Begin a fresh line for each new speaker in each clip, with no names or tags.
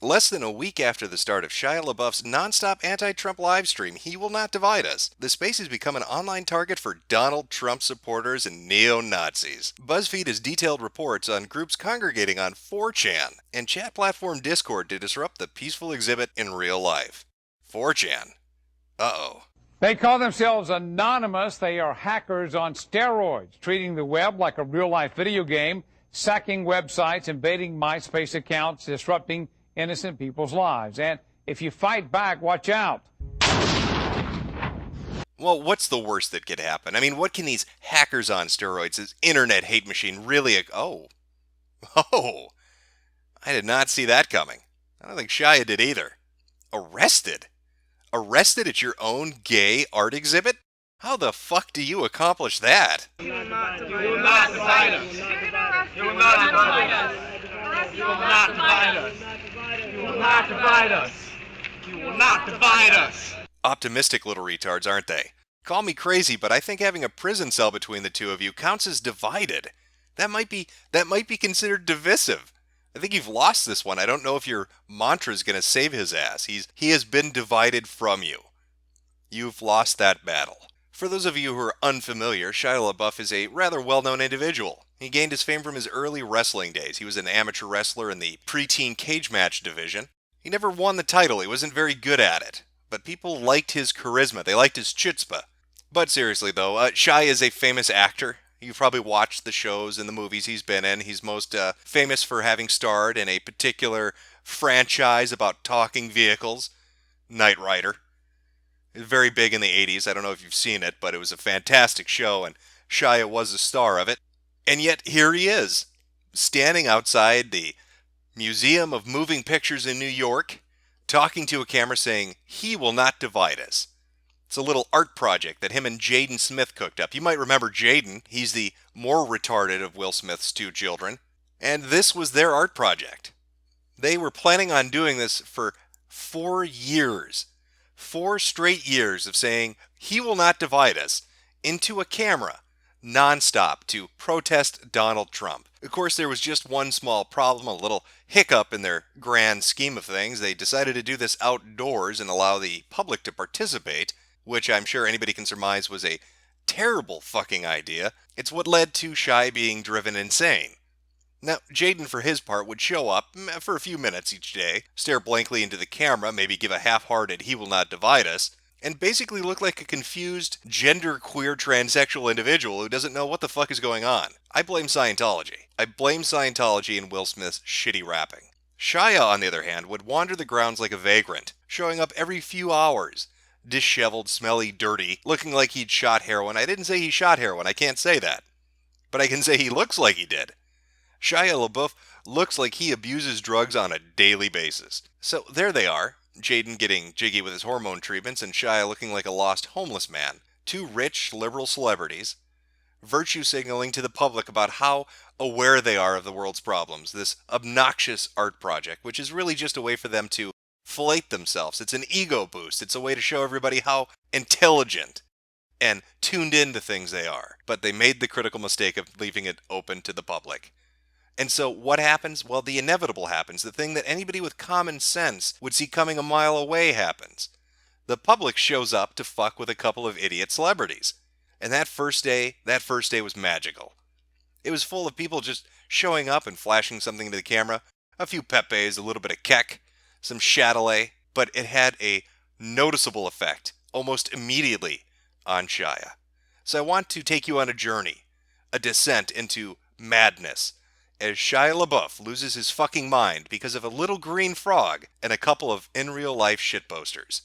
Less than a week after the start of Shia LaBeouf's nonstop anti-Trump livestream, He Will Not Divide Us, the space has become an online target for Donald Trump supporters and neo-Nazis. BuzzFeed has detailed reports on groups congregating on 4chan and chat platform Discord to disrupt the peaceful exhibit in real life. 4chan? Uh-oh.
They call themselves anonymous. They are hackers on steroids, treating the web like a real-life video game, sacking websites, invading MySpace accounts, disrupting innocent people's lives. And if you fight back, watch out.
Well, what's the worst that could happen? I mean, what can these hackers on steroids, this internet hate machine, really... Oh. I did not see that coming. I don't think Shia did either. Arrested? Arrested at your own gay art exhibit? How the fuck do you accomplish that?
You will not divide us. You will not divide us. You will not divide us. You will not divide us. You will not divide us.
Optimistic little retards, aren't they? Call me crazy, but I think having a prison cell between the two of you counts as divided. That might be considered divisive. I think you've lost this one. I don't know if your mantra is going to save his ass. He has been divided from you. You've lost that battle. For those of you who are unfamiliar, Shia LaBeouf is a rather well-known individual. He gained his fame from his early wrestling days. He was an amateur wrestler in the preteen cage match division. He never won the title. He wasn't very good at it. But people liked his charisma. They liked his chutzpah. But seriously, though, Shia is a famous actor. You've probably watched the shows and the movies he's been in. He's most famous for having starred in a particular franchise about talking vehicles, Knight Rider. Very big in the 80s. I don't know if you've seen it, but it was a fantastic show, and Shia was the star of it. And yet, here he is, standing outside the Museum of Moving Pictures in New York, talking to a camera saying, "He will not divide us." It's a little art project that him and Jaden Smith cooked up. You might remember Jaden. He's the more retarded of Will Smith's two children. And this was their art project. They were planning on doing this for 4 years. 4 straight years of saying, "He will not divide us," into a camera, nonstop, to protest Donald Trump. Of course, there was just one small problem, a little hiccup in their grand scheme of things. They decided to do this outdoors and allow the public to participate, which I'm sure anybody can surmise was a terrible fucking idea. It's what led to Shia being driven insane. Now, Jaden, for his part, would show up for a few minutes each day, stare blankly into the camera, maybe give a half-hearted "He will not divide us," and basically look like a confused, genderqueer transsexual individual who doesn't know what the fuck is going on. I blame Scientology. I blame Scientology and Will Smith's shitty rapping. Shia, on the other hand, would wander the grounds like a vagrant, showing up every few hours, disheveled, smelly, dirty, looking like he'd shot heroin. I didn't say he shot heroin, I can't say that. But I can say he looks like he did. Shia LaBeouf looks like he abuses drugs on a daily basis. So there they are, Jaden getting jiggy with his hormone treatments and Shia looking like a lost homeless man. Two rich, liberal celebrities, virtue signaling to the public about how aware they are of the world's problems. This obnoxious art project, which is really just a way for them to fillet themselves. It's an ego boost. It's a way to show everybody how intelligent and tuned into things they are. But they made the critical mistake of leaving it open to the public. And so what happens? Well, the inevitable happens. The thing that anybody with common sense would see coming a mile away happens. The public shows up to fuck with a couple of idiot celebrities. And that first day was magical. It was full of people just showing up and flashing something to the camera. A few pepes, a little bit of kek, some Chatelet, but it had a noticeable effect almost immediately on Shia. So I want to take you on a journey, a descent into madness, as Shia LaBeouf loses his fucking mind because of a little green frog and a couple of in real life shitposters.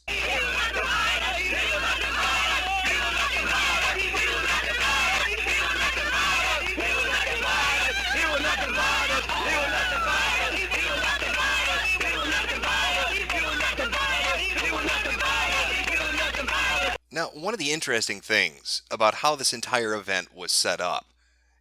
Now, one of the interesting things about how this entire event was set up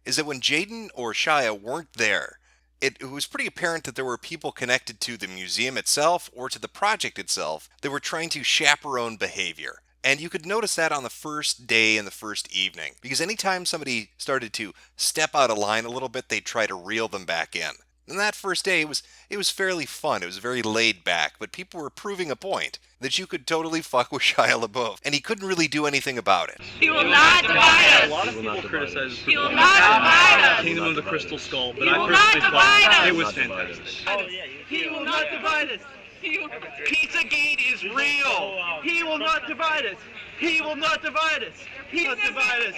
is that when Jaden or Shia weren't there, it was pretty apparent that there were people connected to the museum itself or to the project itself that were trying to chaperone behavior. And you could notice that on the first day and the first evening, because anytime somebody started to step out of line a little bit, they'd try to reel them back in. And that first day, it was fairly fun. It was very laid back, but people were proving a point that you could totally fuck with Shia LaBeouf, and he couldn't really do anything about it.
He will not divide us.
A lot of people criticize
He will not divide us.
Kingdom of the Crystal Skull, but
He
I
will not
personally
divide
thought
us.
it was fantastic.
He will not divide us. Pizzagate is real. He will not divide us. He will not divide us. He will not divide us.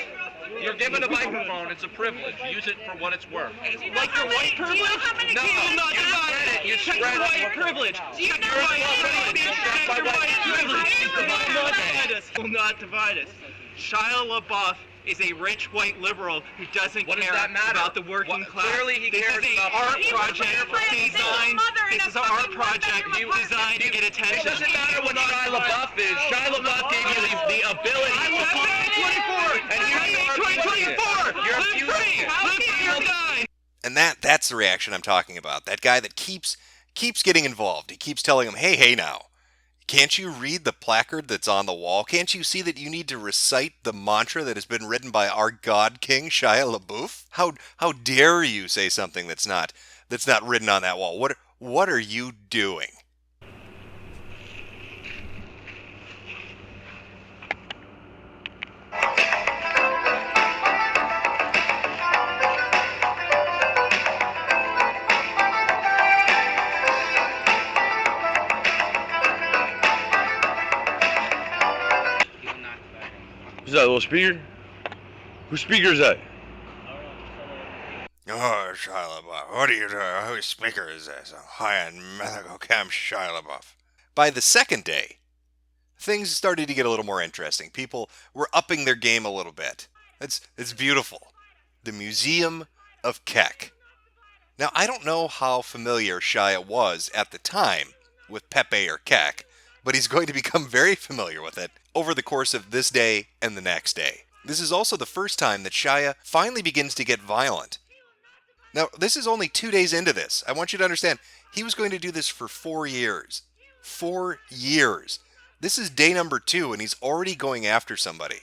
You're given a microphone. It's a privilege. Use it for what it's worth.
Like your white privilege?
No,
He will not
you
divide
spread
us.
it. You
Check
spread
your
it.
white privilege.
You
Check your
spread
white
it.
privilege.
Check
Check your
my
white
white
privilege.
privilege.
He will not divide us. He will not divide us. Shia LaBeouf is a rich white liberal who doesn't
What does
care
that matter?
about the working
What-
class.
clearly he
this
cares
is an
about
art
the people.
project designed. This is an art project designed to get attention.
It doesn't matter what Shia LaBeouf is. Shia LaBeouf gave you the ability.
I will say 24.
And here you are
2024.
You're
Live
abusing
free.
it.
Live free or die.
And that's the reaction I'm talking about. That guy that keeps getting involved. He keeps telling him, hey now. Can't you read the placard that's on the wall? Can't you see that you need to recite the mantra that has been written by our God King, Shia LaBeouf? How dare you say something that's not written on that wall? What are you doing?
Is that a little speaker? Whose speaker is that?
Oh, Shia LaBeouf, what are you doing? Whose speaker is this? A high-end Metokur Camp Shia LaBeouf. By the second day, things started to get a little more interesting. People were upping their game a little bit. It's beautiful. The Museum of Keck. Now, I don't know how familiar Shia was at the time with Pepe or Keck, but he's going to become very familiar with it over the course of this day and the next day. This is also the first time that Shia finally begins to get violent. Now, this is only 2 days into this. I want you to understand, he was going to do this for 4 years. 4 years. This is day number 2, and he's already going after somebody.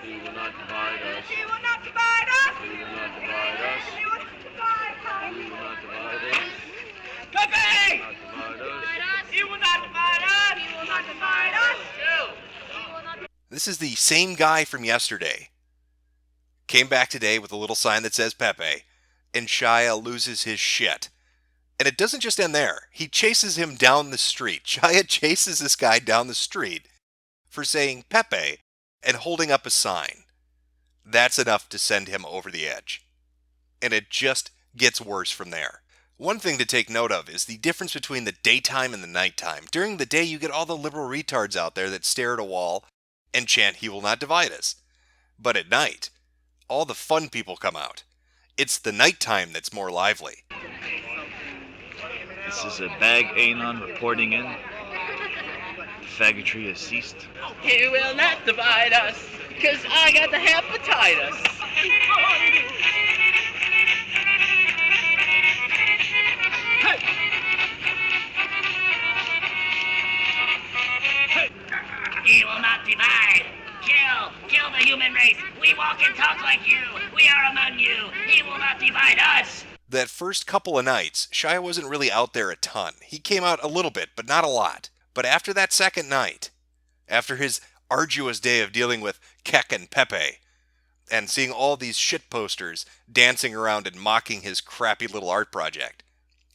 He will not divide us.
He will not divide us.
He will not divide us.
He will not divide us.
He will not divide us.
Pepe!
Not divide us.
He will not divide us. He will not divide us.
This is the same guy from yesterday. Came back today with a little sign that says Pepe, and Shia loses his shit. And it doesn't just end there. He chases him down the street. Shia chases this guy down the street for saying Pepe and holding up a sign. That's enough to send him over the edge. And it just gets worse from there. One thing to take note of is the difference between the daytime and the nighttime. During the day, you get all the liberal retards out there that stare at a wall and chant, "He will not divide us." But at night, all the fun people come out. It's the nighttime that's more lively.
This is a Bag Anon reporting in. Faggotry has ceased.
He will not divide us, because I got the hepatitis.
He will not divide. Kill the human race. We walk and talk like you. We are among you. He will not divide us.
That first couple of nights, Shia wasn't really out there a ton. He came out a little bit, but not a lot. But after that second night, after his arduous day of dealing with Keck and Pepe, and seeing all these shit posters dancing around and mocking his crappy little art project,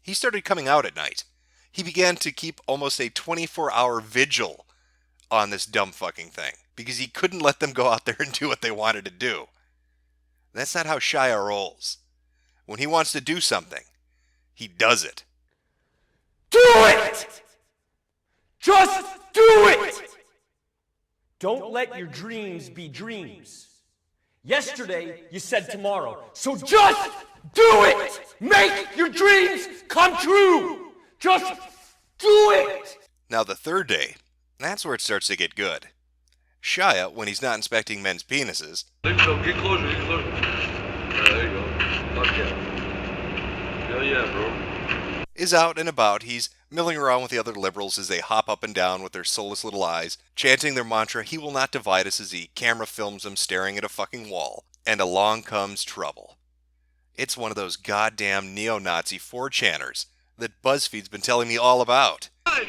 he started coming out at night. He began to keep almost a 24-hour vigil on this dumb fucking thing, because he couldn't let them go out there and do what they wanted to do. That's not how Shia rolls. When he wants to do something, he does it.
Do it! Just do it! Don't let your dreams be dreams. Yesterday, you said tomorrow. So just do it! Make your dreams come true! Just do it!
Now the third day, that's where it starts to get good. Shia, when he's not inspecting men's penises,
Get closer, get closer. There you go. Fuck yeah. Hell yeah, bro.
is out and about. He's milling around with the other liberals as they hop up and down with their soulless little eyes, chanting their mantra, "He will not divide us," as the camera films them staring at a fucking wall. And along comes trouble. It's one of those goddamn neo-Nazi 4chaners that BuzzFeed's been telling me all about.
Us!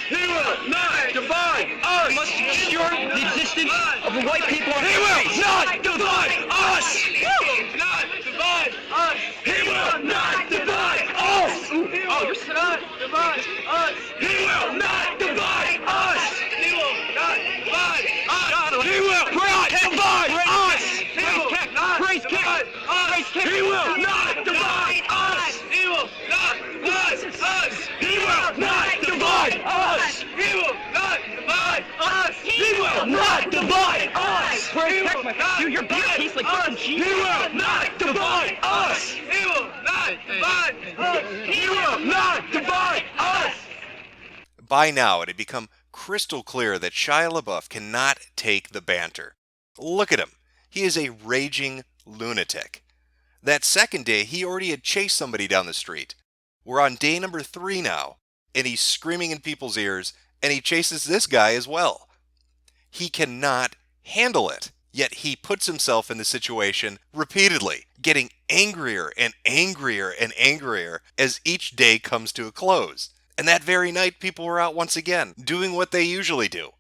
He will not divide us! Must secure the existence of the white people on He will not divide us! He will not divide us! He will not divide us! He will not divide us! He will not divide us! He will not divide us! He will not divide us! He will not divide us! He will not divide us! He will not divide us! He will not divide us! He will not divide us! He will not divide us! Dude, your beer tastes like fucking cheese. He will not divide us! He will not divide us! He will not divide us!
By now, it had become crystal clear that Shia LaBeouf cannot take the banter. Look at him. He is a raging lunatic. That second day, he already had chased somebody down the street. We're on day number 3 now, and he's screaming in people's ears, and he chases this guy as well. He cannot handle it. Yet he puts himself in the situation repeatedly, getting angrier and angrier and angrier as each day comes to a close. And that very night, people were out once again, doing what they usually do.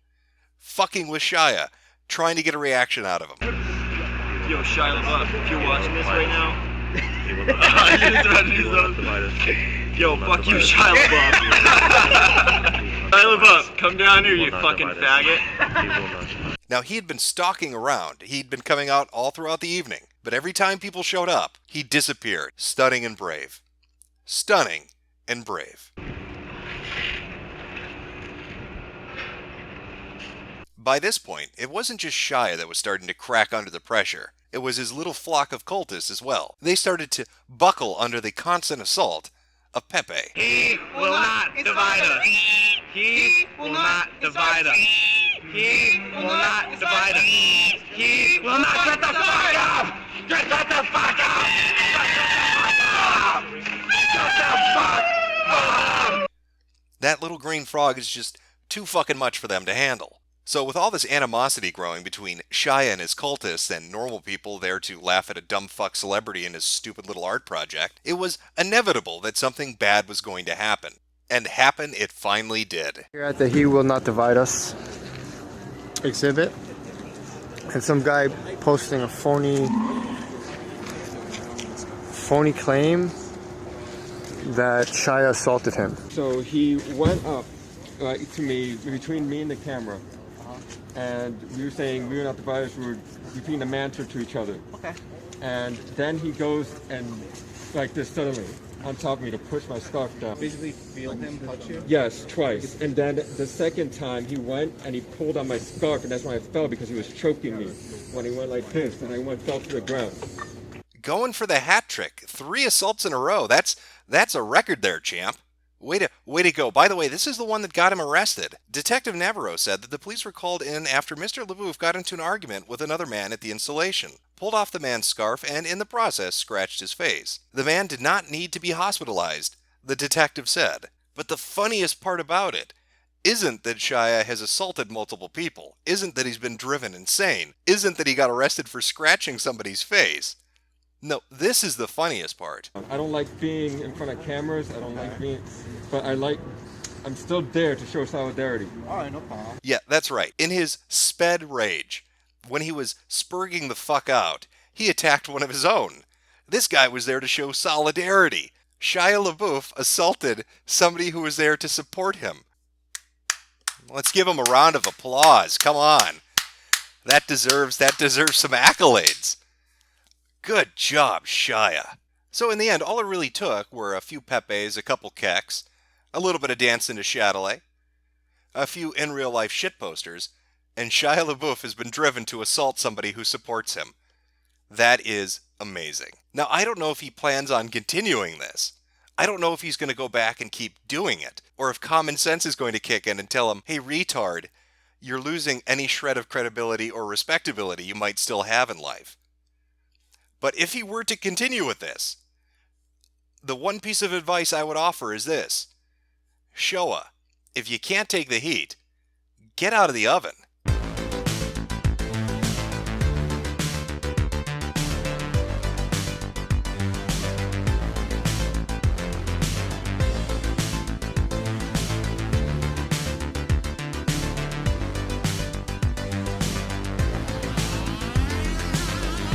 Fucking with Shia, trying to get a reaction out of him.
Yo, Shia LaBeouf, if you're watching this right now, yo, fuck you, Shia LaBeouf. Shia LaBeouf, come down here, you fucking faggot.
Now, he had been stalking around. He'd been coming out all throughout the evening. But every time people showed up, he disappeared. Stunning and brave. Stunning and brave. By this point, it wasn't just Shia that was starting to crack under the pressure. It was his little flock of cultists as well. They started to buckle under the constant assault of Pepe.
He will not divide us. He will not divide us. He will not divide us. He will not get the fuck up! Get the fuck up! Get the fuck up!
That little green frog is just too fucking much for them to handle. So with all this animosity growing between Shia and his cultists and normal people there to laugh at a dumb fuck celebrity and his stupid little art project, it was inevitable that something bad was going to happen. And happen it finally did.
Here at the He Will Not Divide Us exhibit, and some guy posting a phony claim that Shia assaulted him.
So he went up to me, between me and the camera, and we were saying we were not divided, we were repeating a mantra to each other.
Okay.
And then he goes and, like this suddenly, on top of me to push my scarf down.
Basically feel him touch you?
Yes, twice. And then the second time he went and he pulled on my scarf, and that's when I fell because he was choking me. When he went like this, and I fell to the ground.
Going for the hat trick. 3 assaults in a row. That's a record there, champ. Way to go. By the way, this is the one that got him arrested. Detective Navarro said that the police were called in after Mr. LaBeouf got into an argument with another man at the installation, pulled off the man's scarf, and in the process scratched his face. The man did not need to be hospitalized, the detective said. But the funniest part about it isn't that Shia has assaulted multiple people, isn't that he's been driven insane, isn't that he got arrested for scratching somebody's face. No, this is the funniest part.
I don't like being in front of cameras, I don't like being, but I'm still there to show solidarity.
Alright, no problem.
Yeah, that's right. In his sped rage, when he was spurging the fuck out, he attacked one of his own. This guy was there to show solidarity. Shia LaBeouf assaulted somebody who was there to support him. Let's give him a round of applause. Come on. That deserves some accolades. Good job, Shia. So in the end, all it really took were a few Pepes, a couple keks, a little bit of dancing to Chatelet, a few in-real-life shitposters, and Shia LaBeouf has been driven to assault somebody who supports him. That is amazing. Now, I don't know if he plans on continuing this. I don't know if he's going to go back and keep doing it, or if common sense is going to kick in and tell him, hey, retard, you're losing any shred of credibility or respectability you might still have in life. But if he were to continue with this, the one piece of advice I would offer is this. Showa, if you can't take the heat, get out of the oven.